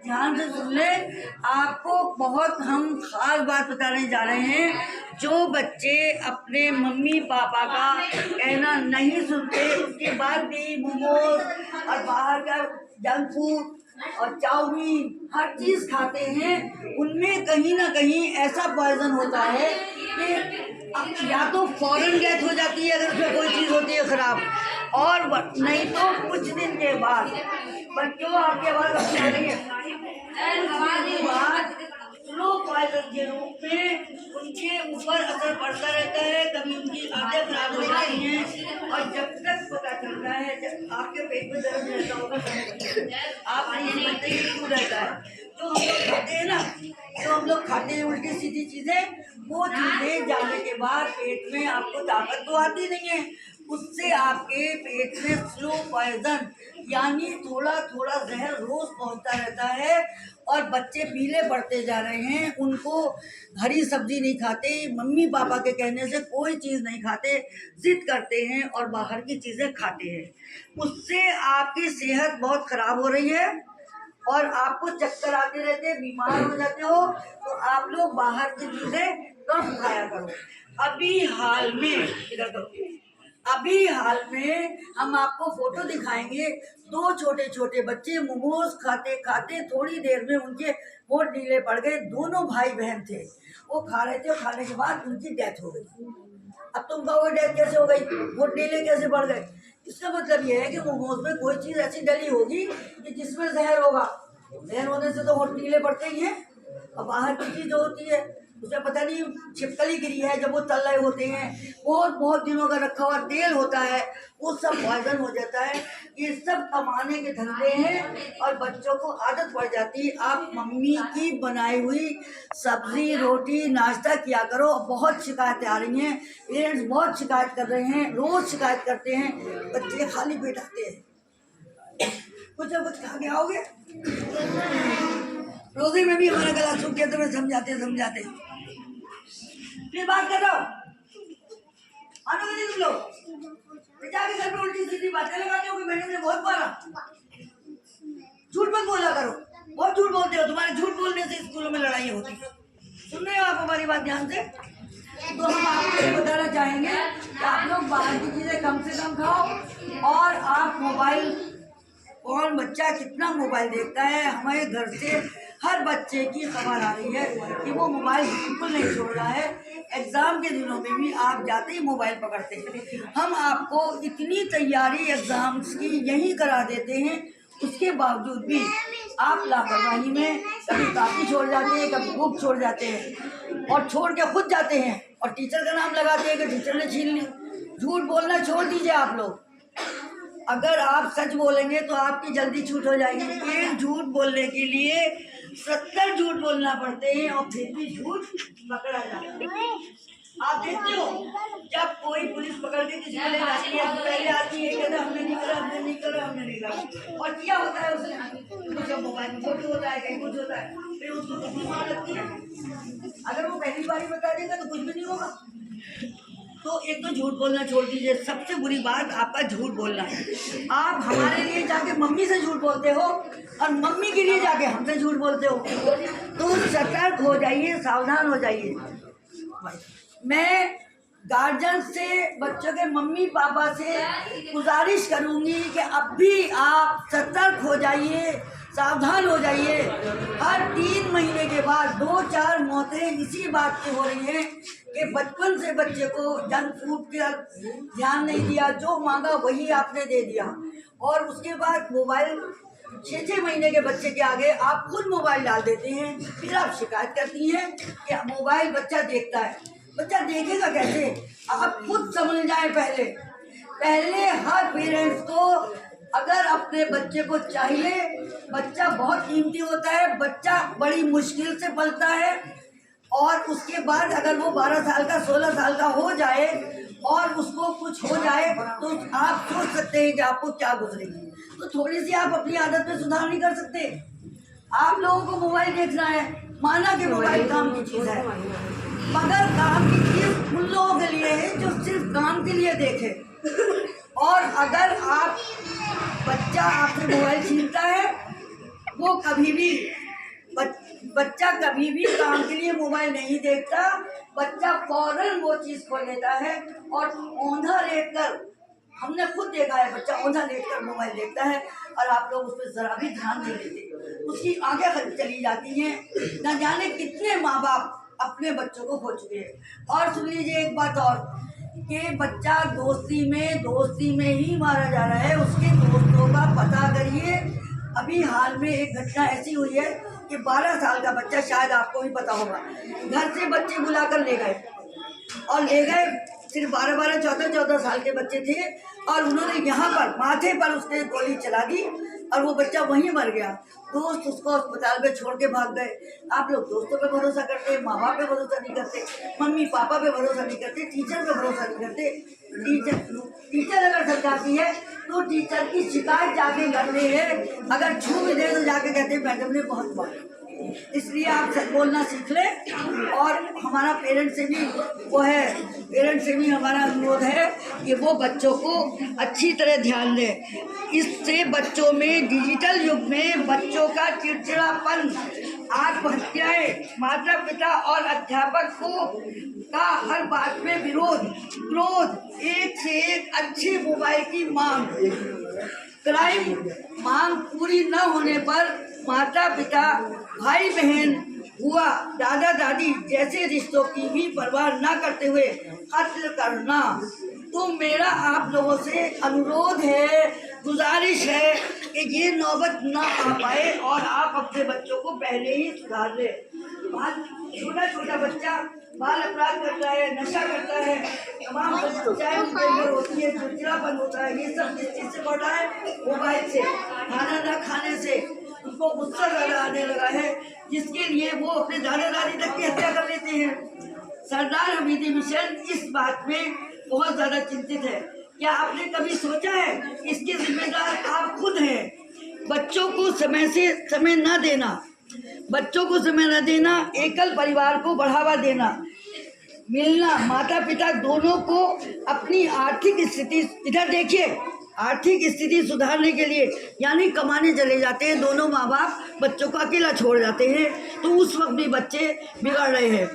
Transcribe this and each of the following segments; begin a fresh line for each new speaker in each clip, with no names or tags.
ध्यान से सुन ले। आपको बहुत हम खास बात बताने जा रहे हैं। जो बच्चे अपने मम्मी पापा का कहना नहीं सुनते, उसके बाद भी मोमोज और बाहर का जंक फूड और चाउमीन हर चीज खाते हैं, उनमें कहीं ना कहीं ऐसा पॉइजन होता है कि या तो फौरन डेथ हो जाती है अगर उसमें कोई चीज होती है खराब, और नहीं तो कुछ दिन के बाद बच्चों आपके बाद स्लो पॉइजन के रूप में उनके ऊपर असर पड़ता रहता है। कभी उनकी आदत खराब हो जाती है और जब तक पता चलता है जब आपके पेट में दर्द रहता होगा आप नहीं समझते क्यों रहता है। जो हम लोग खाते हैं ना, जो हम लोग खाते हैं उल्टी सीधी चीजें, वो चीजें जाने के बाद पेट में आपको ताकत तो आती नहीं है, उससे आपके पेट में स्लो पॉइजन यानी थोड़ा थोड़ा जहर रोज पहुंचता रहता है। और बच्चे पीले पड़ते जा रहे हैं, उनको हरी सब्जी नहीं खाते, मम्मी पापा के कहने से कोई चीज़ नहीं खाते, जिद करते हैं और बाहर की चीज़ें खाते हैं। उससे आपकी सेहत बहुत खराब हो रही है और आपको चक्कर आते रहते हैं, बीमार हो जाते हो। तो आप लोग बाहर की चीज़ें कम खाया करो। अभी हाल में हम आपको फोटो दिखाएंगे। 2 छोटे छोटे बच्चे मोमोज खाते खाते थोड़ी देर में उनके होंठ नीले पड़ गए। दोनों भाई बहन थे, वो खा रहे थे और खाने के बाद उनकी डेथ हो गई। अब तुम कहोगे डेथ कैसे हो गई, होंठ नीले कैसे पड़ गए? इसका मतलब ये है कि मोमोज में कोई चीज़ ऐसी डली होगी कि जिसमें जहर होगा। जहर होने से तो होंठ नीले पड़ते ही हैं। और बाहर की चीज़ होती है उसमें पता नहीं छिपकली गिरी है, जब वो तल रहे होते हैं, बहुत दिनों का रखा हुआ तेल होता है, वो सब पॉइजन हो जाता है। ये सब कमाने के धंधे हैं और बच्चों को आदत पड़ जाती है। आप मम्मी की बनाई हुई सब्जी रोटी नाश्ता किया करो। बहुत शिकायतें आ रही हैं, पेरेंट्स बहुत शिकायत कर रहे हैं, रोज शिकायत करते हैं, बच्चे खाली पेट आते हैं। कुछ ना कुछ खा के आओगे। रोजे में भी हमारा गला सूख गया तो मैं समझाते फिर बात कर रहा हूँ। तुम लोग जाके घर पे उल्टी सीधी बातें लगाते हो कि मैंने उन्हें बहुत मारा। झूठ मत बोला करो, बहुत झूठ बोलते हो। तुम्हारे झूठ बोलने से स्कूलों में लड़ाई होती है। सुन रहे हो आप हमारी बात ध्यान से? तो हम आपको बताना चाहेंगे कि आप लोग बाहर की चीजें कम से कम खाओ। और आप मोबाइल, कौन बच्चा कितना मोबाइल देखता है, हमारे घर से हर बच्चे की खबर आ रही है कि वो मोबाइल बिल्कुल नहीं छोड़ रहा है। एग्ज़ाम के दिनों में भी आप जाते ही मोबाइल पकड़ते हैं। हम आपको इतनी तैयारी एग्ज़ाम्स की यही करा देते हैं, उसके बावजूद भी आप लापरवाही में कभी कापी छोड़ जाते हैं, कभी बुक छोड़ जाते हैं और छोड़ के खुद जाते हैं और टीचर का नाम लगाते हैं कि टीचर ने छीन ली। झूठ बोलना छोड़ दीजिए आप लोग। अगर आप सच बोलेंगे तो आपकी जल्दी छूट हो जाएगी। एक झूठ बोलने के लिए 70 झूठ बोलना पड़ते हैं और फिर भी झूठ पकड़ा जाता है। आप देखते हो जब कोई पुलिस पकड़ के किसी को ले जाती है तो पहले आती है कहता हमने नहीं करा और किया होता है उसने। तो मोबाइल में फोटो होता है, कहीं कुछ होता है, फिर उसको कितनी मार लगती है। अगर वो पहली बार ही बता देगा तो कुछ भी नहीं होगा। तो एक तो झूठ बोलना छोड़ दीजिए। सबसे बुरी बात आपका झूठ बोलना है। आप हमारे लिए जाके मम्मी से झूठ बोलते हो और मम्मी के लिए जाके हमसे झूठ बोलते हो। तो सतर्क हो जाइए, सावधान हो जाइए। मैं गार्जियन से, बच्चों के मम्मी पापा से गुजारिश करूंगी कि अब भी आप सतर्क हो जाइए, सावधान हो जाइए। हर 3 महीने के बाद 2-4 मौतें इसी बात की हो रही हैं कि बचपन से बच्चे को जंक फूड का ध्यान नहीं दिया, जो मांगा वही आपने दे दिया। और उसके बाद मोबाइल 6-6 महीने के बच्चे के आगे आप खुद मोबाइल डाल देते हैं। फिर आप शिकायत करती हैं कि मोबाइल बच्चा देखता है। बच्चा देखेगा कैसे? आप खुद समझ जाए। पहले हर पेरेंट्स को अगर अपने बच्चे को चाहिए, बच्चा बहुत कीमती होता है, बच्चा बड़ी मुश्किल से पलता है और उसके बाद अगर वो 12 साल का 16 साल का हो जाए और उसको कुछ हो जाए तो आप सोच सकते हैं कि आपको क्या गुजरेगी। तो थोड़ी सी आप अपनी आदत में सुधार नहीं कर सकते? आप लोगों को मोबाइल देखना है, माना कि मोबाइल काम की चीज़ है, मगर काम की चीज़ उन लोगों के लिए है जो सिर्फ काम के लिए देखे। और अगर आप बच्चा आपसे मोबाइल छीनता है वो कभी भी बच्चा कभी भी काम के लिए मोबाइल नहीं देखता। बच्चा फौरन वो चीज खोल लेता है और औंधा लेट कर, हमने खुद देखा है, बच्चा औंधा लेट कर मोबाइल देखता है और आप लोग उस पर जरा भी ध्यान नहीं देते, उसकी आंखें चली जाती हैं। न जाने कितने माँ बाप अपने बच्चों को खो चुके हैं। और सुन लीजिए एक बात और, कि बच्चा दोस्ती में ही मारा जा रहा है। उसके दोस्तों का पता करिए। अभी हाल में एक घटना ऐसी हुई है कि 12 साल का बच्चा, शायद आपको भी पता होगा, घर से बच्चे बुलाकर ले गए और ले गए, सिर्फ 12-12, 14-14 साल के बच्चे थे और उन्होंने यहाँ पर माथे पर उसने गोली चला दी और वो बच्चा वहीं मर गया। दोस्त उसको अस्पताल में छोड़ के भाग गए। आप लोग दोस्तों पे भरोसा करते, माँ बाप पे भरोसा नहीं करते, मम्मी पापा पे भरोसा नहीं करते, टीचर पे भरोसा नहीं करते। टीचर अगर सरकारी है तो टीचर की शिकायत जाके करते हैं, अगर छू भी दे तो जाके कहते मैडम ने बहुत मारा। इसलिए आप सच बोलना सीख लें। और हमारा पेरेंट्स से भी हमारा अनुरोध है कि वो बच्चों को अच्छी तरह ध्यान दें। इससे बच्चों में, डिजिटल युग में बच्चों का चिड़चिड़ापन, आत्महत्याएं, माता पिता और अध्यापक का हर बात में विरोध, क्रोध, एक से एक अच्छे मोबाइल की मांग, क्राइम मांग पूरी न होने पर माता पिता, भाई बहन, बुआ, दादा दादी जैसे रिश्तों की भी परवाह न करते हुए कत्ल करना। तो मेरा आप लोगों से अनुरोध है, गुजारिश है कि ये नौबत ना आ पाए और आप अपने बच्चों को पहले ही सुधार लें। छोटा बच्चा बाल अपराध करता है, नशा करता है, तमाम समस्याएं उनके अंदर होती है, चिड़चिड़ापन होता है। ये सब किस चीज से बढ़ रहा है? मोबाइल से, खाना न खाने से उनको गुस्सा ज़्यादा आने लगा है, जिसके लिए वो अपने दादा दादी तक की हत्या कर लेते हैं। सरदार हमीदी मिशन इस बात में बहुत ज़्यादा चिंतित है। क्या आपने कभी सोचा है? इसके जिम्मेदार आप खुद हैं। बच्चों को समय न देना, एकल परिवार को बढ़ावा देना, मिलना, माता पिता दोनों को अपनी आर्थिक स्थिति, इधर देखिए, आर्थिक स्थिति सुधारने के लिए यानी कमाने चले जाते हैं दोनों माँ बाप, बच्चों को अकेला छोड़ जाते हैं, तो उस वक्त भी बच्चे बिगड़ रहे हैं।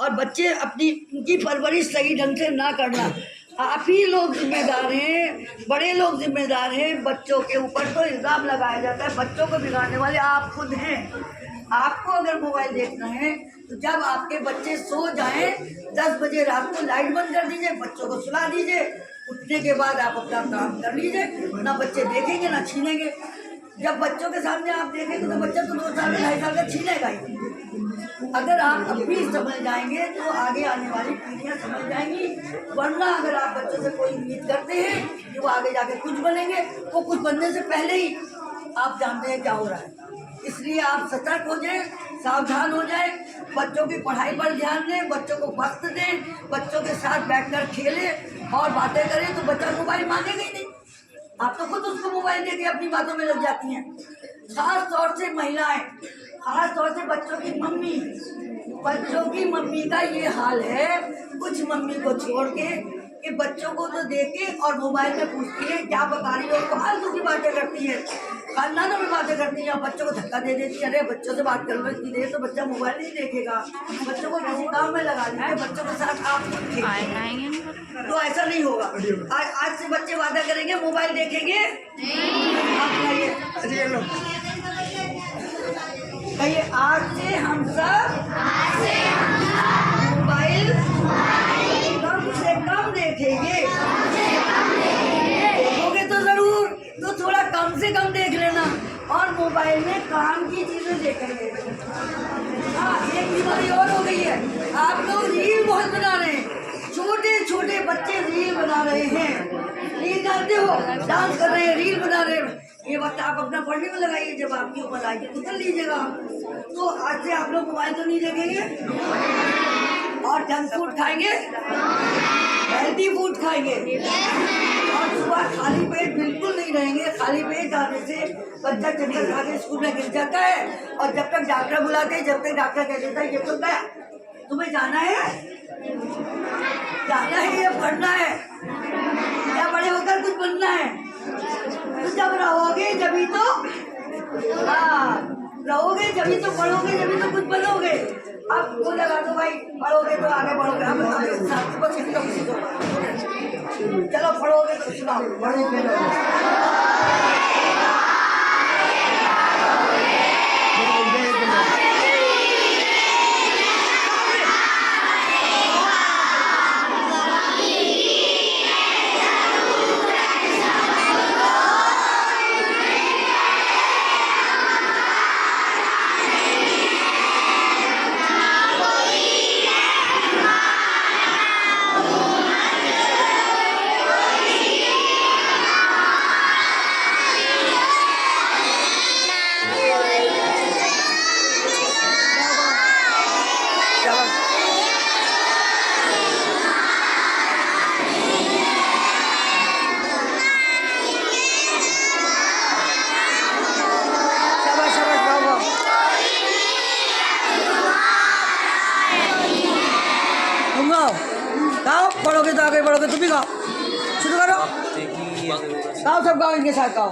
और बच्चे उनकी परवरिश सही ढंग से ना करना, आप ही लोग जिम्मेदार हैं, बड़े लोग जिम्मेदार हैं। बच्चों के ऊपर तो इल्ज़ाम लगाया जाता है, बच्चों को बिगाड़ने वाले आप खुद हैं। आपको अगर मोबाइल देखना है तो जब आपके बच्चे सो जाएं, 10 बजे रात को लाइट बंद कर दीजिए, बच्चों को सुला दीजिए, उठने के बाद आप अपना काम कर लीजिए। ना बच्चे देखेंगे ना छीनेंगे। जब बच्चों के सामने आप देखेंगे तो बच्चा तो 2 साल 2.5 साल का छीनेगा ही। अगर आप अभी समझ जाएंगे तो आगे आने वाली पीढ़ियां समझ जाएंगी। वरना अगर आप बच्चों से कोई उम्मीद करते हैं कि वो आगे जाके कुछ बनेंगे, वो कुछ बनने से पहले ही आप जानते हैं क्या हो रहा है। इसलिए आप सतर्क हो जाएं, सावधान हो जाएं, बच्चों की पढ़ाई पर ध्यान दें, बच्चों को वक्त दें, बच्चों के साथ बैठकर खेलें और बातें करें। तो बच्चा मोबाइल मांगेगा ही नहीं। आप तो खुद उसको मोबाइल देके अपनी बातों में लग जाती हैं। खास तौर से महिलाएं, खास तौर से बच्चों की मम्मी का ये हाल है। कुछ मम्मी को छोड़ के कि बच्चों को तो देखे और मोबाइल में पूछती है क्या बता रही हो, फालतू की बातें करती है, खानदानों में बातें करती है, बच्चों को धक्का दे देती है। अरे बच्चों से बात करो इतनी देर, तो बच्चा मोबाइल नहीं देखेगा। बच्चों को किसी काम में लगा दीजिए, बच्चों के साथ आप तो ऐसा नहीं होगा। आज से बच्चे वादा करेंगे मोबाइल देखेंगे। आप कहिए आज से हम सब मोबाइल कम से कम देखेंगे। देखोगे तो जरूर, तो थोड़ा कम से कम देख लेना और मोबाइल में काम की चीजें देखेंगे। हाँ, एक बीमारी और हो गई है, आप लोग रील बहुत बना रहे हैं। छोटे बच्चे रील बना रहे हैं, रील डालते हो, डांस कर रहे हैं, रील बना रहे हैं। ये वक्त आप अपना पढ़ने में लगाइए, जब आपकी उम्र आएगी तो कर लीजिएगा। तो आज से आप लोग मोबाइल तो नहीं देखेंगे और जंक फूड खाएंगे, हेल्दी फूड खाएंगे और सुबह खाली पेट बिल्कुल नहीं रहेंगे। खाली पेट जाने से बच्चा चक्कर खा के स्कूल में गिर जाता है और जब तक डॉक्टर बुलाते हैं, जब तक डॉक्टर कह देता है ये तो गया, तुम्हें जाना है या पढ़ना है या बड़े होकर कुछ बनना है। तो जब रहोगे जभी तो हाँ, रहोगे जभी तो पढ़ोगे, जभी तो कुछ बनोगे। अब वो लगा दो भाई, पढ़ोगे तो आगे बढ़ोगे। अब साथ को सीखो, चलो पढ़ोगे तो सुनाओ, पढ़ोगे गाओ, पढ़ोगे तो आगे बढ़ोगे। तुम भी गाओ, शुरू करो, गाओ, सब गाओ, इनके साथ गाओ।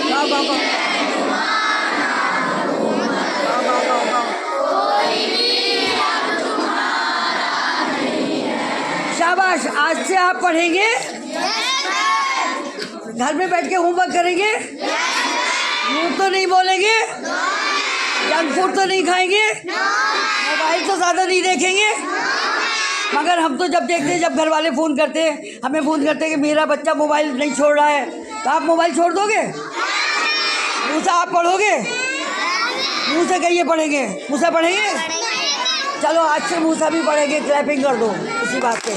गाओ गाओ गाओ गाओ गाओ गाओ। शाबाश, आज से आप पढ़ेंगे, घर में बैठ के होमवर्क करेंगे, मुंह तो नहीं बोलेंगे, जंक फूड तो नहीं खाएंगे, मोबाइल तो ज़्यादा नहीं देखेंगे। मगर हम तो जब देखते हैं, जब घर वाले फ़ोन करते हैं, हमें फ़ोन करते हैं कि मेरा बच्चा मोबाइल नहीं छोड़ रहा है, तो आप मोबाइल छोड़ दोगे? मुँह से आप पढ़ोगे? मुँह से कहिए पढ़ेंगे, मुँह से पढ़ेंगे। चलो आज से मुँह से भी पढ़ेंगे, क्लैपिंग कर दो इसी बात पे।